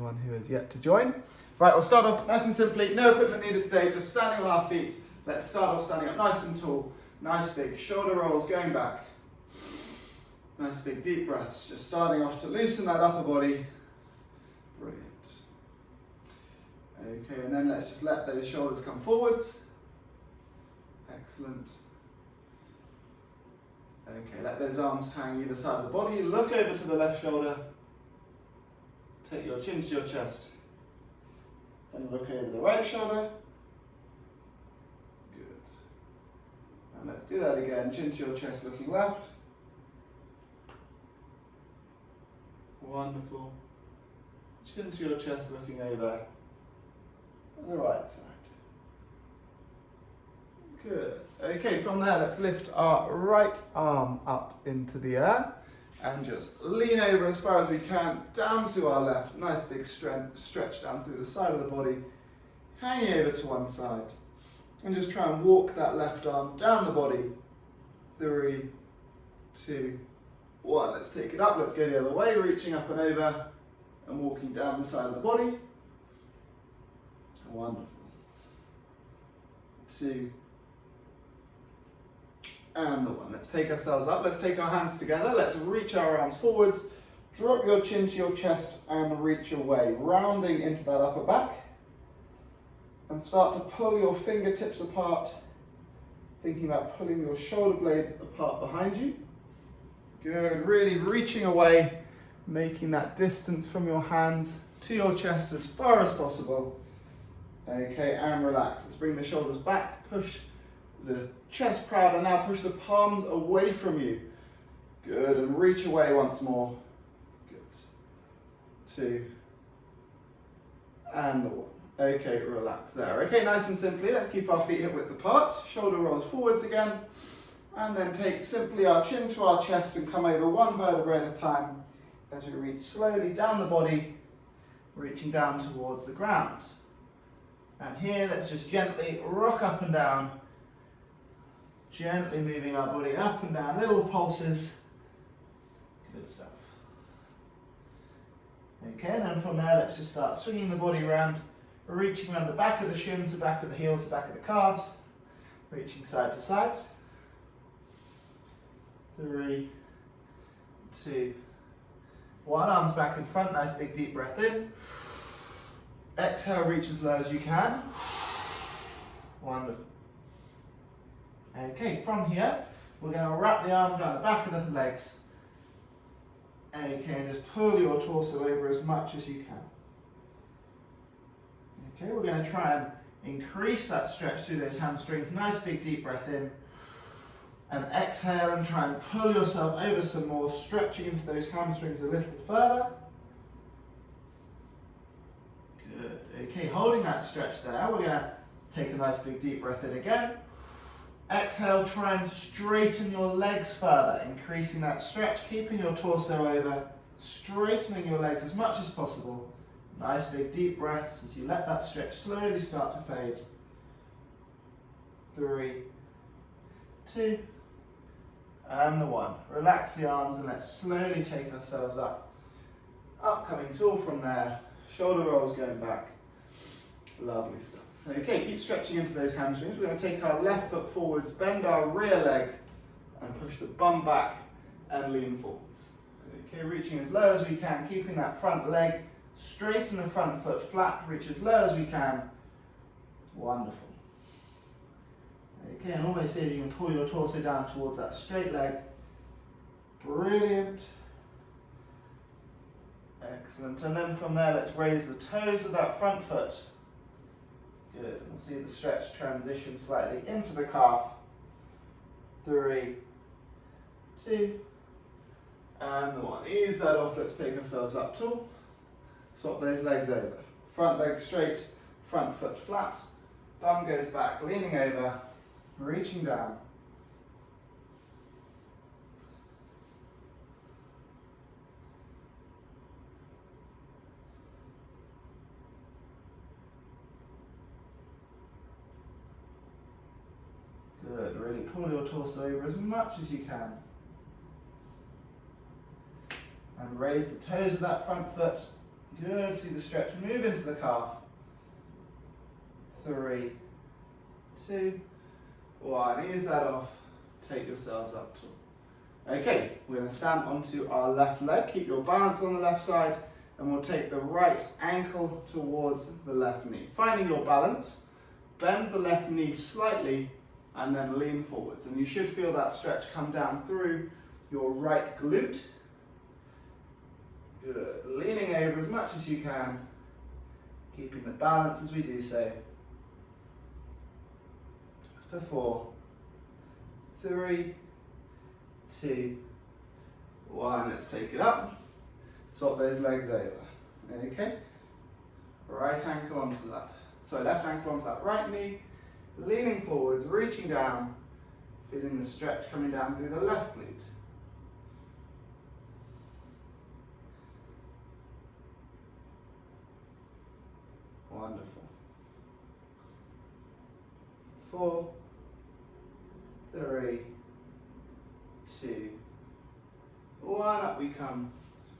anyone who has yet to join. Right, we'll start off nice and simply, no equipment needed today, just standing on our feet. Let's start off standing up nice and tall, nice big shoulder rolls going back. Nice big deep breaths, just starting off to loosen that upper body. Brilliant. Okay, and then let's just let those shoulders come forwards. Excellent. Okay, let those arms hang either side of the body. Look over to the left shoulder. Take your chin to your chest. Then look over the right shoulder. Good. And let's do that again. Chin to your chest, looking left. Wonderful. Chin to your chest, looking over the right side. Good. Okay, from there, let's lift our right arm up into the air and just lean over as far as we can down to our left. Nice big stretch down through the side of the body, hanging over to one side. And just try and walk that left arm down the body. 3, 2, 1. Let's take it up. Let's go the other way, reaching up and over and walking down the side of the body. Wonderful. 2, and the 1. Let's take ourselves up. Let's take our hands together. Let's reach our arms forwards. Drop your chin to your chest and reach away, rounding into that upper back. And start to pull your fingertips apart, thinking about pulling your shoulder blades apart behind you. Good. Really reaching away, making that distance from your hands to your chest as far as possible. Okay, and relax. Let's bring the shoulders back, push the chest proud, and now push the palms away from you. Good, and reach away once more. Good. 2, and the 1. Okay, relax there. Okay, nice and simply, let's keep our feet hip width apart, shoulder rolls forwards again, and then take simply our chin to our chest and come over one vertebra at a time as we reach slowly down the body, reaching down towards the ground. And here, let's just gently rock up and down, gently moving our body up and down, little pulses. Good stuff. Okay, and then from there, let's just start swinging the body around, reaching around the back of the shins, the back of the heels, the back of the calves, reaching side to side. 3, 2, 1. Arms back in front, nice big deep breath in. Exhale, reach as low as you can. Wonderful. Okay, from here, we're going to wrap the arms around the back of the legs. Okay, and just pull your torso over as much as you can. Okay, we're going to try and increase that stretch through those hamstrings. Nice big deep breath in. And exhale and try and pull yourself over some more, stretching into those hamstrings a little further. Good. Okay, holding that stretch there, we're going to take a nice big deep breath in again. Exhale, try and straighten your legs further, increasing that stretch, keeping your torso over, straightening your legs as much as possible. Nice big deep breaths as you let that stretch slowly start to fade. 3, 2, and the 1. Relax the arms and let's slowly take ourselves up. Upcoming tall from there. Shoulder rolls going back. Lovely stuff. Okay, keep stretching into those hamstrings. We're going to take our left foot forwards, bend our rear leg, and push the bum back and lean forwards. Okay, reaching as low as we can, keeping that front leg straight and the front foot flat. Reach as low as we can. Wonderful. Okay, and almost see if you can pull your torso down towards that straight leg. Brilliant. Excellent. And then from there, let's raise the toes of that front foot. Good. We'll see the stretch transition slightly into the calf. 3, 2, and the 1. Ease that off. Let's take ourselves up tall. Swap those legs over. Front leg straight, front foot flat. Bum goes back, leaning over, reaching down. Good, really pull your torso over as much as you can. And raise the toes of that front foot, Good, see the stretch move into the calf. 3, 2, 1. Ease that off. Take yourselves up tall. Okay, we're going to stand onto our left leg. Keep your balance on the left side, and we'll take the right ankle towards the left knee. Finding your balance, bend the left knee slightly, and then lean forwards. And you should feel that stretch come down through your right glute. Good. Leaning over as much as you can, keeping the balance as we do so. For 4, 3, 2, 1. Let's take it up. Swap those legs over. Okay. Right ankle onto that. Sorry, left ankle onto that right knee. Leaning forwards, reaching down, feeling the stretch coming down through the left glute. Wonderful. 4, 3, 2, 1. Up we come.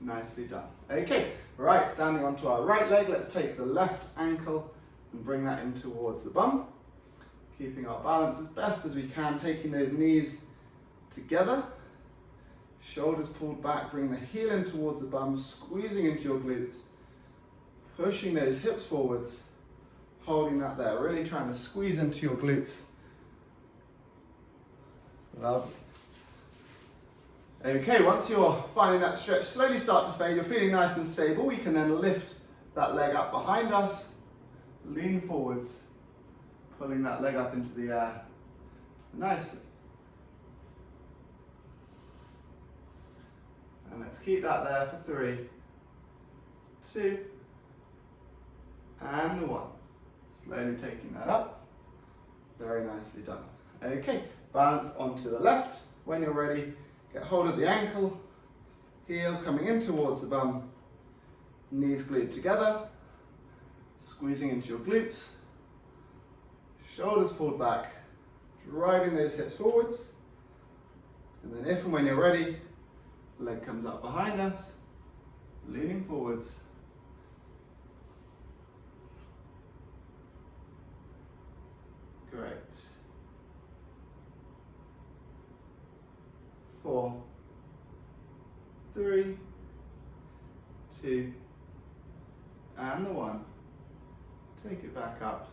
Nicely done. Okay, right, standing onto our right leg, let's take the left ankle and bring that in towards the bum. Keeping our balance as best as we can, taking those knees together. Shoulders pulled back, bring the heel in towards the bum, squeezing into your glutes. Pushing those hips forwards, holding that there, really trying to squeeze into your glutes. Lovely. Okay, once you're finding that stretch slowly start to fade, you're feeling nice and stable, we can then lift that leg up behind us, lean forwards, pulling that leg up into the air nicely. And let's keep that there for 3, 2, and 1. Slowly taking that up. Very nicely done. Okay, balance onto the left. When you're ready, get hold of the ankle, heel coming in towards the bum, knees glued together, squeezing into your glutes, shoulders pulled back, driving those hips forwards, and then if and when you're ready, leg comes up behind us, leaning forwards. Great. 4, 3, 2, and the 1. Take it back up.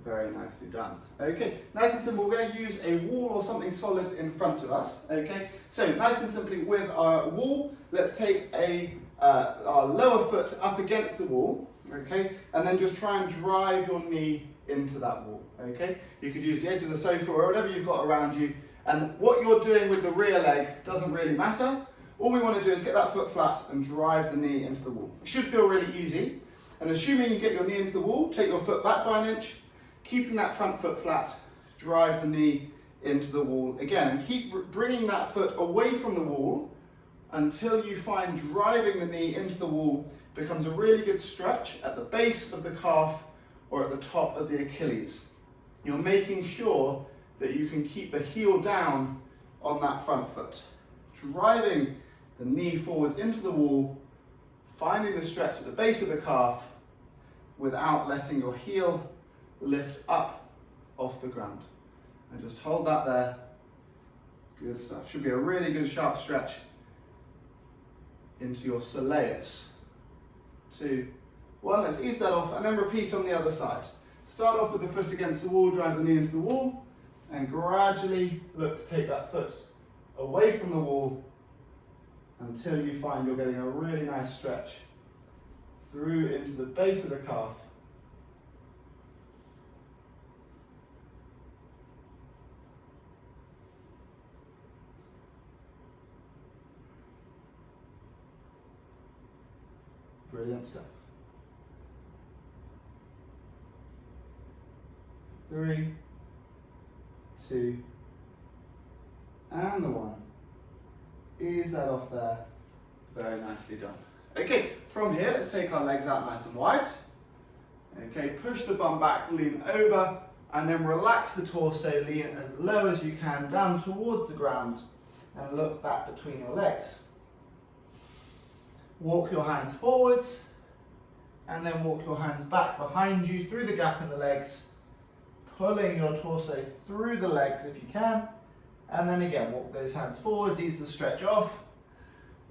Very nicely done. Okay, nice and simple. We're going to use a wall or something solid in front of us. Okay, so nice and simply with our wall, let's take our lower foot up against the wall. Okay, and then just try and drive your knee into that wall. Okay, you could use the edge of the sofa or whatever you've got around you. And what you're doing with the rear leg doesn't really matter. All we want to do is get that foot flat and drive the knee into the wall. It should feel really easy. And assuming you get your knee into the wall, take your foot back by an inch, keeping that front foot flat, drive the knee into the wall again. And keep bringing that foot away from the wall until you find driving the knee into the wall becomes a really good stretch at the base of the calf or at the top of the Achilles. You're making sure that you can keep the heel down on that front foot. Driving the knee forwards into the wall, finding the stretch at the base of the calf without letting your heel lift up off the ground. And just hold that there. Good stuff. Should be a really good sharp stretch into your soleus. 2, 1. Let's ease that off and then repeat on the other side. Start off with the foot against the wall, drive the knee into the wall, and gradually look to take that foot away from the wall until you find you're getting a really nice stretch through into the base of the calf. Brilliant stuff. 3, 2, and the 1. Ease that off there. Very nicely done. Okay, from here, let's take our legs out nice and wide. Okay, push the bum back, lean over, and then relax the torso, lean as low as you can down towards the ground, and look back between your legs. Walk your hands forwards, And then walk your hands back behind you through the gap in the legs, pulling your torso through the legs if you can. And then again, walk those hands forwards, ease the stretch off,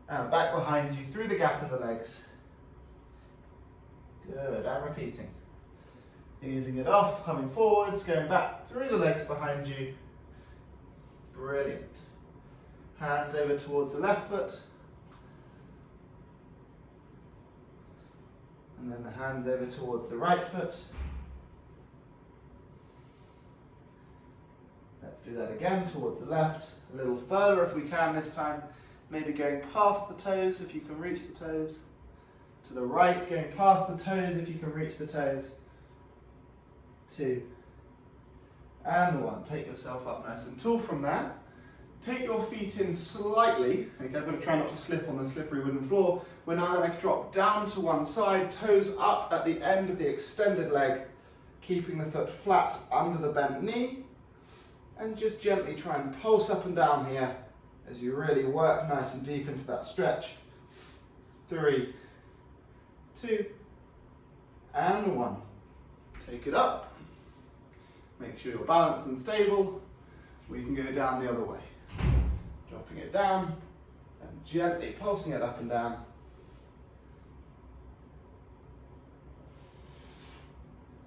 and back behind you through the gap in the legs. Good, and repeating. Easing it off, coming forwards, going back through the legs behind you. Brilliant. Hands over towards the left foot. And then the hands over towards the right foot. Let's do that again, towards the left, a little further if we can this time. Maybe going past the toes if you can reach the toes. To the right, going past the toes if you can reach the toes. 2. And 1. Take yourself up nice and tall from there. Take your feet in slightly. Okay, I'm going to try not to slip on the slippery wooden floor. We're now going to drop down to one side, toes up at the end of the extended leg, keeping the foot flat under the bent knee. And just gently try and pulse up and down here as you really work nice and deep into that stretch. 3, 2, and 1. Take it up. Make sure you're balanced and stable. We can go down the other way. Dropping it down and gently pulsing it up and down.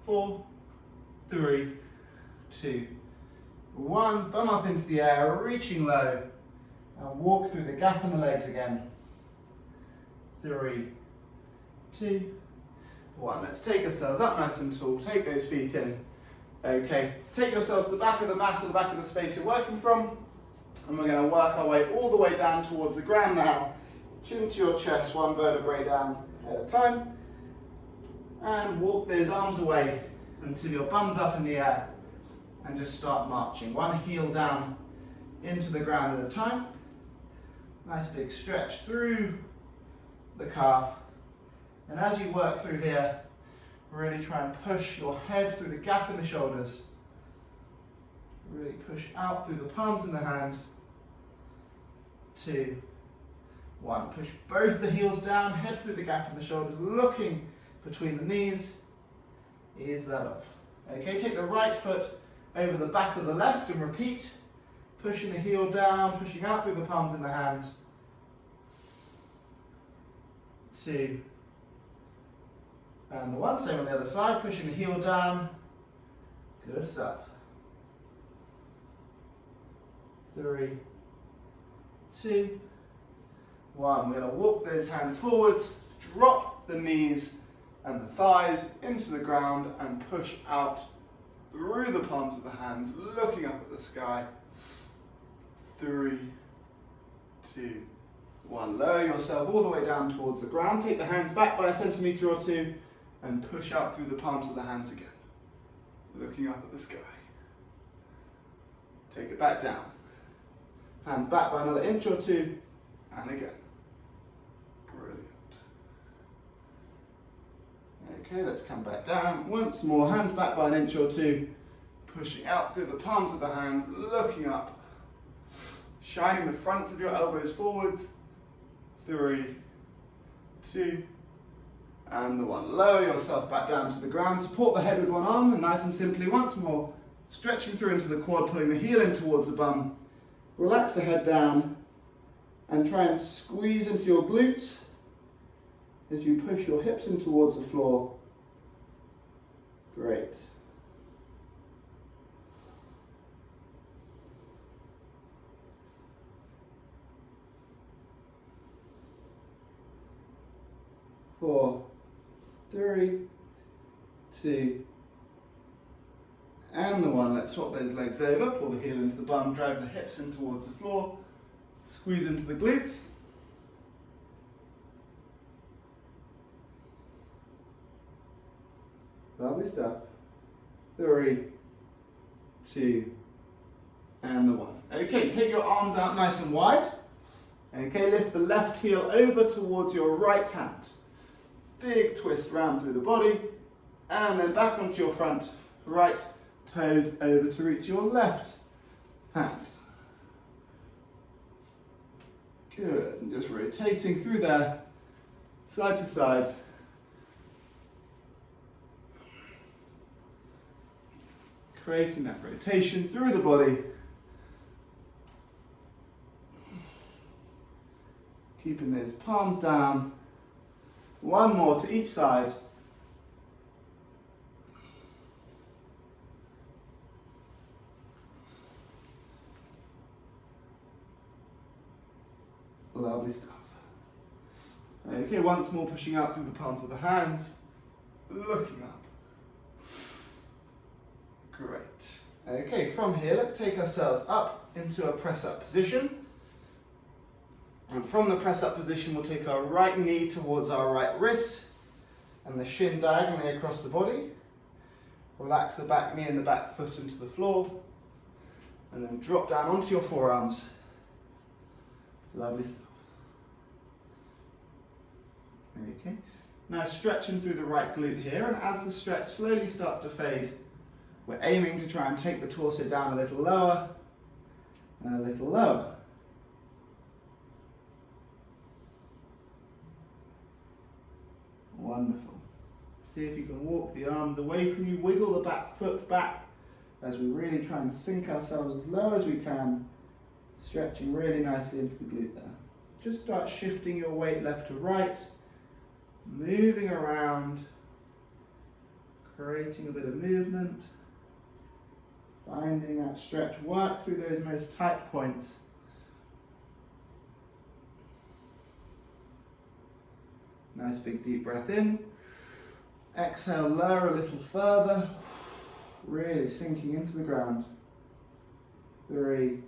4, 3, 2, 1. Bum up into the air, reaching low, and walk through the gap in the legs again. 3, 2, 1. Let's take ourselves up nice and tall. Take those feet in. Okay, take yourself to the back of the mat or the back of the space you're working from. And we're going to work our way all the way down towards the ground now. Chin to your chest, one vertebrae down at a time. And walk those arms away until your bum's up in the air. And just start marching. One heel down into the ground at a time. Nice big stretch through the calf. And as you work through here, really try and push your head through the gap in the shoulders. Really push out through the palms in the hand. 2, 1. Push both the heels down, head through the gap in the shoulders, looking between the knees. Ease that off. Okay, take the right foot over the back of the left and repeat. Pushing the heel down, pushing out through the palms in the hand. 2, and the 1. Same on the other side, pushing the heel down. Good stuff. 3, 2, 1. We're going to walk those hands forwards, drop the knees and the thighs into the ground and push out through the palms of the hands, looking up at the sky. 3, 2, 1. Lower yourself all the way down towards the ground. Take the hands back by a centimetre or 2 and push out through the palms of the hands again, looking up at the sky. Take it back down. Hands back by another inch or 2, and again. Brilliant. Okay, let's come back down. Once more, hands back by an inch or 2, pushing out through the palms of the hands, looking up, shining the fronts of your elbows forwards. 3, 2, and the 1. Lower yourself back down to the ground. Support the head with one arm, and nice and simply, once more, stretching through into the quad, pulling the heel in towards the bum. Relax the head down, and try and squeeze into your glutes as you push your hips in towards the floor. Great. Four, 3, 2, and the 1. Let's swap those legs over, pull the heel into the bum, drive the hips in towards the floor, squeeze into the glutes. Lovely stuff. 3, 2, and the 1. Okay, take your arms out nice and wide. Okay, lift the left heel over towards your right hand. Big twist round through the body, and then back onto your front right toes over to reach your left hand. Good, and just rotating through there, side to side, creating that rotation through the body. Keeping those palms down. One more to each side. Lovely stuff. Okay, once more pushing out through the palms of the hands, looking up. Great. Okay, from here, let's take ourselves up into a press-up position. And from the press-up position, we'll take our right knee towards our right wrist and the shin diagonally across the body. Relax the back knee and the back foot into the floor, and then drop down onto your forearms. Lovely stuff. Okay, now stretching through the right glute here, and as the stretch slowly starts to fade, we're aiming to try and take the torso down a little lower and a little lower. Wonderful. See if you can walk the arms away from you, wiggle the back foot back as we really try and sink ourselves as low as we can, stretching really nicely into the glute there. Just start shifting your weight left to right, moving around, creating a bit of movement, finding that stretch, work through those most tight points. Nice big deep breath in. Exhale, lower a little further, really sinking into the ground. 3,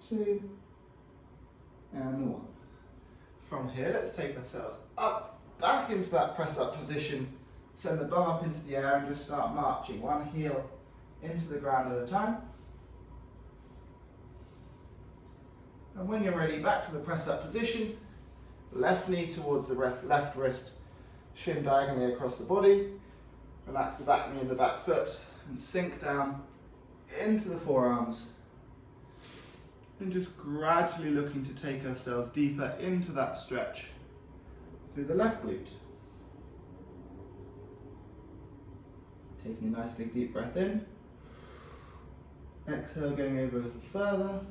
2, and 1. From here, let's take ourselves up, back into that press-up position. Send the bum up into the air and just start marching one heel into the ground at a time. And when you're ready, back to the press-up position. Left knee towards the left wrist, shin diagonally across the body. Relax the back knee and the back foot and sink down into the forearms. And just gradually looking to take ourselves deeper into that stretch through the left glute. Taking a nice big deep breath in. Exhale, going over a little further.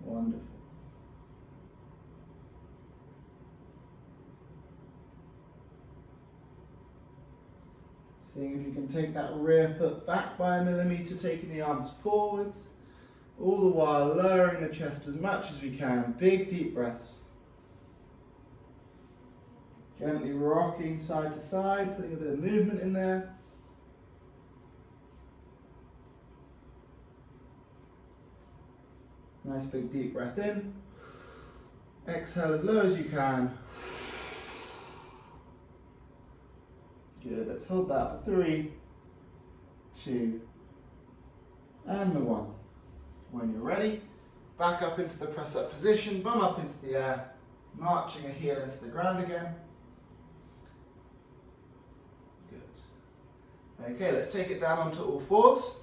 Wonderful. Seeing if you can take that rear foot back by a millimetre, taking the arms forwards, all the while lowering the chest as much as we can. Big deep breaths. Gently rocking side to side, putting a bit of movement in there. Nice big deep breath in. Exhale as low as you can. Good, let's hold that for 3, 2, and the 1. When you're ready, back up into the press-up position, bum up into the air, marching a heel into the ground again. Good. Okay, let's take it down onto all fours.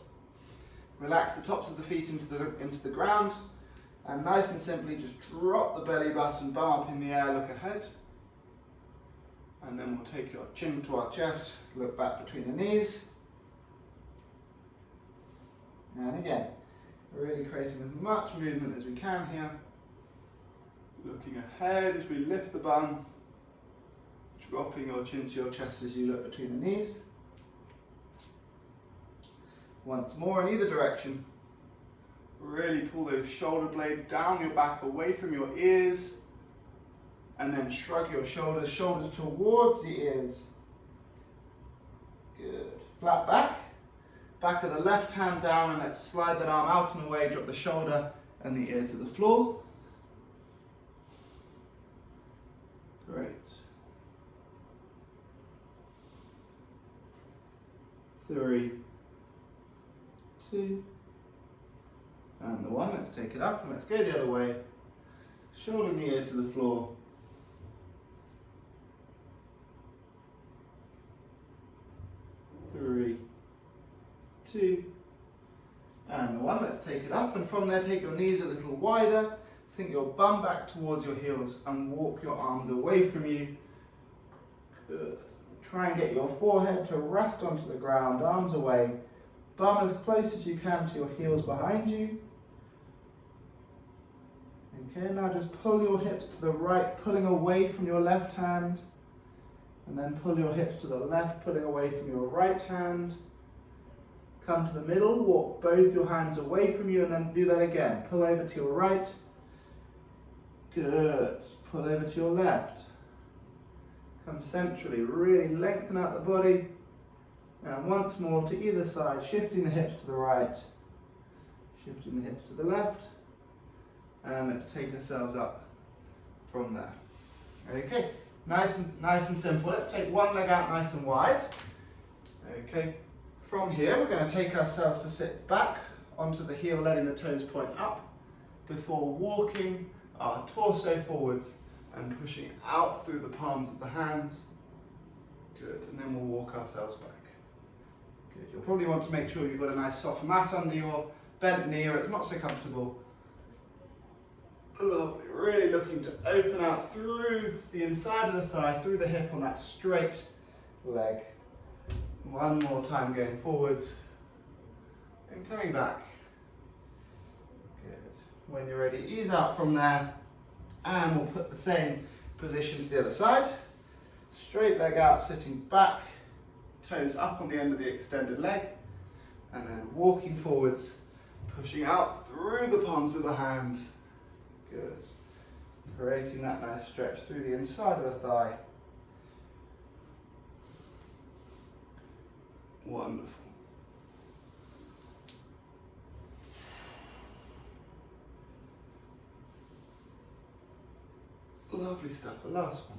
Relax the tops of the feet into the ground, and nice and simply just drop the belly button, bum up in the air, look ahead. And then we'll take your chin to our chest, look back between the knees. And again, really creating as much movement as we can here. Looking ahead as we lift the bum, dropping your chin to your chest as you look between the knees. Once more in either direction. Really pull those shoulder blades down your back, away from your ears. And then shrug your shoulders, shoulders towards the ears. Good. Flat back. Back of the left hand down, and let's slide that arm out and away, drop the shoulder and the ear to the floor. Great. 3, 2, and the 1. Let's take it up and let's go the other way. Shoulder and the ear to the floor. 3, 2, and the 1. Let's take it up, and from there take your knees a little wider, sink your bum back towards your heels and walk your arms away from you. Good. try and get your forehead to rest onto the ground, arms away, bum as close as you can to your heels behind you. Okay, now just pull your hips to the right, pulling away from your left hand, and then pull your hips to the left, pulling away from your right hand. Come to the middle, walk both your hands away from you, and then do that again. Pull over to your right. Good. Pull over to your left. Come centrally, really lengthen out the body. And once more to either side, shifting the hips to the right, shifting the hips to the left. And let's take ourselves up from there. Okay, nice and simple. Let's take one leg out nice and wide. Okay, from here we're going to take ourselves to sit back onto the heel, letting the toes point up before walking our torso forwards and pushing out through the palms of the hands. Good, and then we'll walk ourselves back. Good, you'll probably want to make sure you've got a nice soft mat under your bent knee or it's not so comfortable. Lovely, really looking to open out through the inside of the thigh, through the hip on that straight leg. One more time going forwards and coming back. Good. When you're ready, ease out from there and we'll put the same position to the other side. Straight leg out, sitting back, toes up on the end of the extended leg, and then walking forwards, pushing out through the palms of the hands. Good. Creating that nice stretch through the inside of the thigh. Wonderful. Lovely stuff. The last one.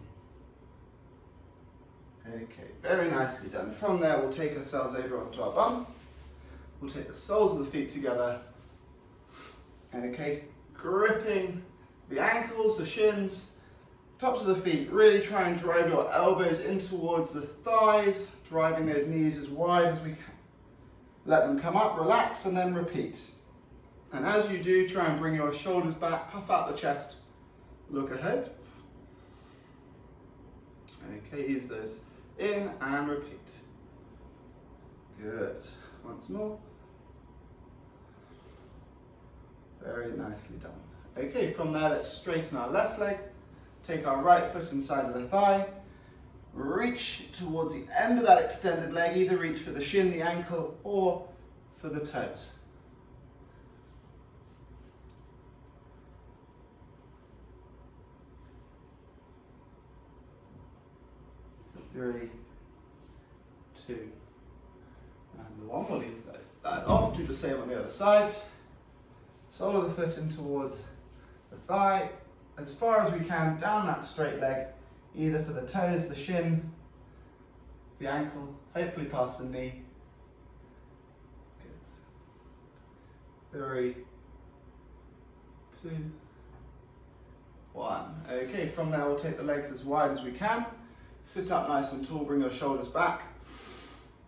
Okay, very nicely done. From there, we'll take ourselves over onto our bum. We'll take the soles of the feet together. Okay, gripping the ankles, the shins, tops of the feet. Really try and drive your elbows in towards the thighs, driving those knees as wide as we can. Let them come up, relax, and then repeat. And as you do, try and bring your shoulders back, puff out the chest, look ahead. Okay, ease those in and repeat. Good. Once more. Very nicely done. Okay, from there, let's straighten our left leg. Take our right foot inside of the thigh. Reach towards the end of that extended leg. Either reach for the shin, the ankle, or for the toes. Three, two, and one. We'll leave that off. Do the same on the other side. Sole of the foot in towards the thigh, as far as we can, down that straight leg, either for the toes, the shin, the ankle, hopefully past the knee. Good. 3, 2, 1. Okay, from there we'll take the legs as wide as we can. Sit up nice and tall, bring your shoulders back.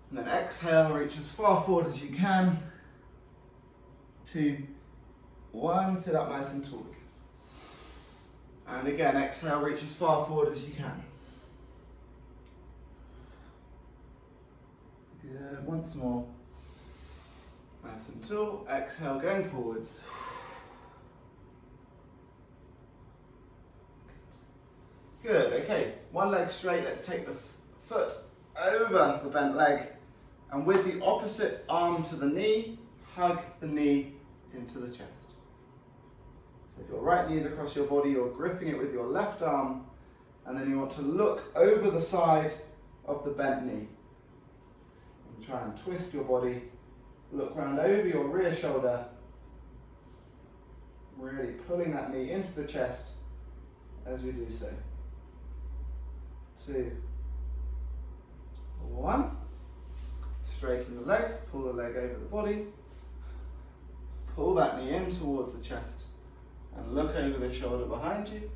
And then exhale, reach as far forward as you can. 2, 1, sit up nice and tall. And again, exhale, reach as far forward as you can. Good, once more. Nice and tall, exhale, going forwards. Good, okay, one leg straight, let's take the foot over the bent leg, and with the opposite arm to the knee, hug the knee into the chest. So if your right knee is across your body, you're gripping it with your left arm, and then you want to look over the side of the bent knee. And try and twist your body, look round over your rear shoulder, really pulling that knee into the chest as we do so. 2, 1. Straighten the leg, pull the leg over the body, pull that knee in towards the chest. And look over the shoulder behind you.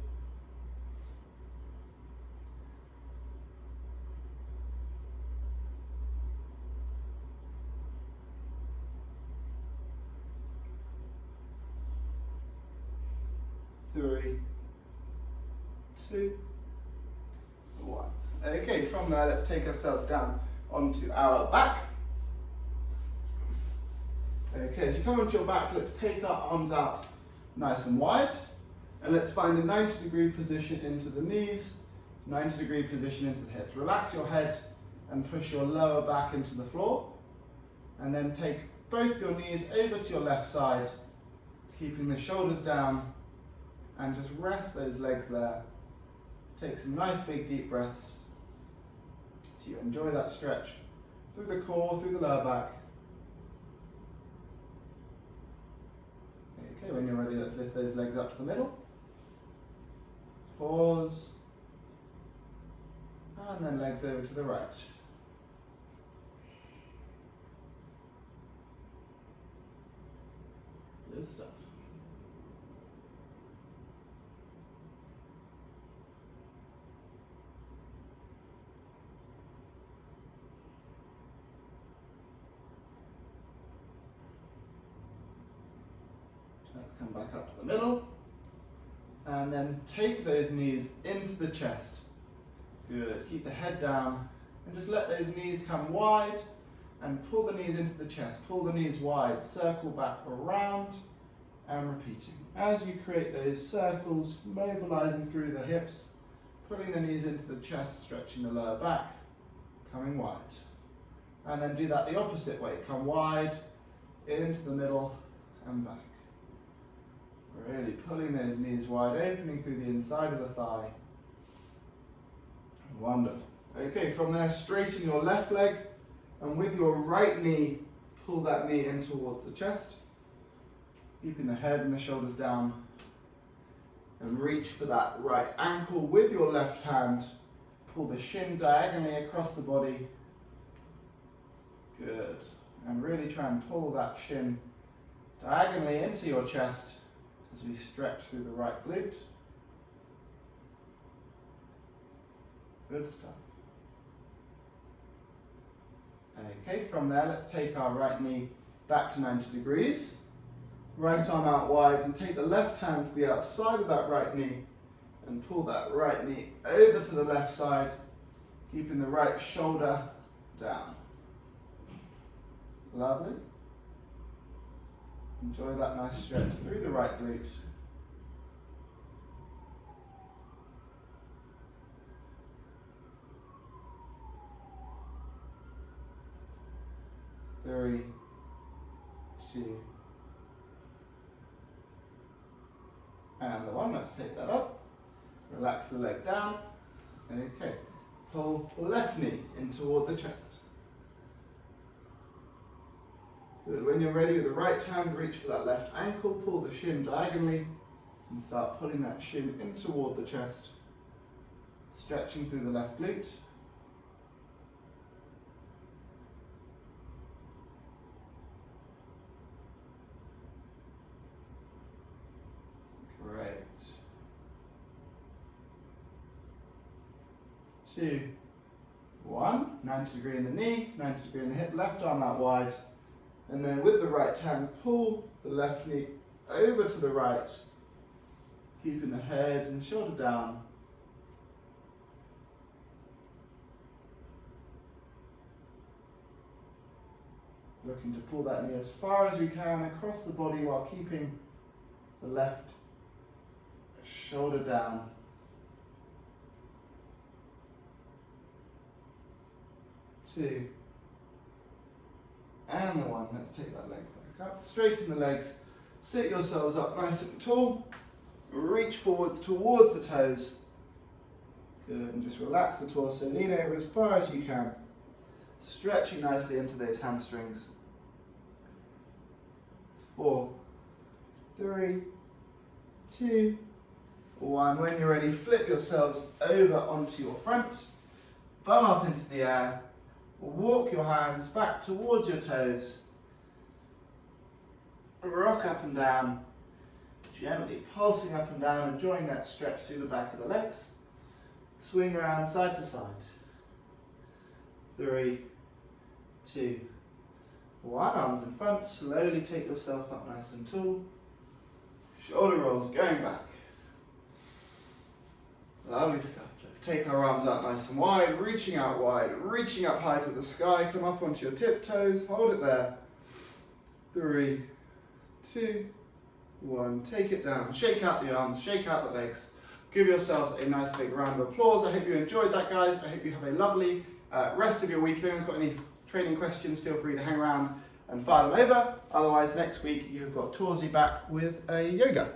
Three, 2, 1. Okay, from there, let's take ourselves down onto our back. Okay, as you come onto your back, let's take our arms out nice and wide. And let's find a 90-degree position into the knees, 90-degree position into the hips. Relax your head and push your lower back into the floor. And then take both your knees over to your left side, keeping the shoulders down, and just rest those legs there. Take some nice big deep breaths so you enjoy that stretch through the core, through the lower back. Okay, when you're ready, let's lift those legs up to the middle. Pause. And then legs over to the right. Good stuff. Let's come back up to the middle. And then take those knees into the chest. Good. Keep the head down and just let those knees come wide and pull the knees into the chest. Pull the knees wide, circle back around and repeating. As you create those circles, mobilizing through the hips, pulling the knees into the chest, stretching the lower back, coming wide. And then do that the opposite way. Come wide, into the middle and back. Really pulling those knees wide, opening through the inside of the thigh. Wonderful. Okay, from there, straighten your left leg, and with your right knee, pull that knee in towards the chest, keeping the head and the shoulders down, and reach for that right ankle with your left hand. Pull the shin diagonally across the body. Good. And really try and pull that shin diagonally into your chest as we stretch through the right glute. Good stuff. Okay, from there, let's take our right knee back to 90 degrees. Right arm out wide, and take the left hand to the outside of that right knee and pull that right knee over to the left side, keeping the right shoulder down. Lovely. Enjoy that nice stretch through the right glute. Three, two, and the one. Let's take that up. Relax the leg down. Okay. Pull the left knee in toward the chest. Good. When you're ready with the right hand, reach for that left ankle, pull the shin diagonally, and start pulling that shin in toward the chest, stretching through the left glute. Great. 2, 1. 90 degree in the knee, 90 degree in the hip, left arm out wide. And then with the right hand, pull the left knee over to the right, keeping the head and the shoulder down. Looking to pull that knee as far as we can across the body while keeping the left shoulder down. Two. And the one. Let's take that leg back up. Straighten the legs. Sit yourselves up nice and tall. Reach forwards towards the toes. Good. And just relax the torso. Lean over as far as you can. Stretching nicely into those hamstrings. 4, 3, 2, 1. When you're ready, flip yourselves over onto your front. Bum up into the air. Walk your hands back towards your toes. Rock up and down, gently pulsing up and down, enjoying that stretch through the back of the legs. Swing around side to side. 3, 2, 1. Arms in front. Slowly take yourself up nice and tall. Shoulder rolls going back. Lovely stuff. Let's take our arms out nice and wide, reaching out wide, reaching up high to the sky. Come up onto your tiptoes, hold it there. 3, 2, 1. Take it down. Shake out the arms, shake out the legs. Give yourselves a nice big round of applause. I hope you enjoyed that, guys. I hope you have a lovely rest of your week. If anyone's got any training questions, feel free to hang around and fire them over. Otherwise, next week you've got Torzy back with a yoga.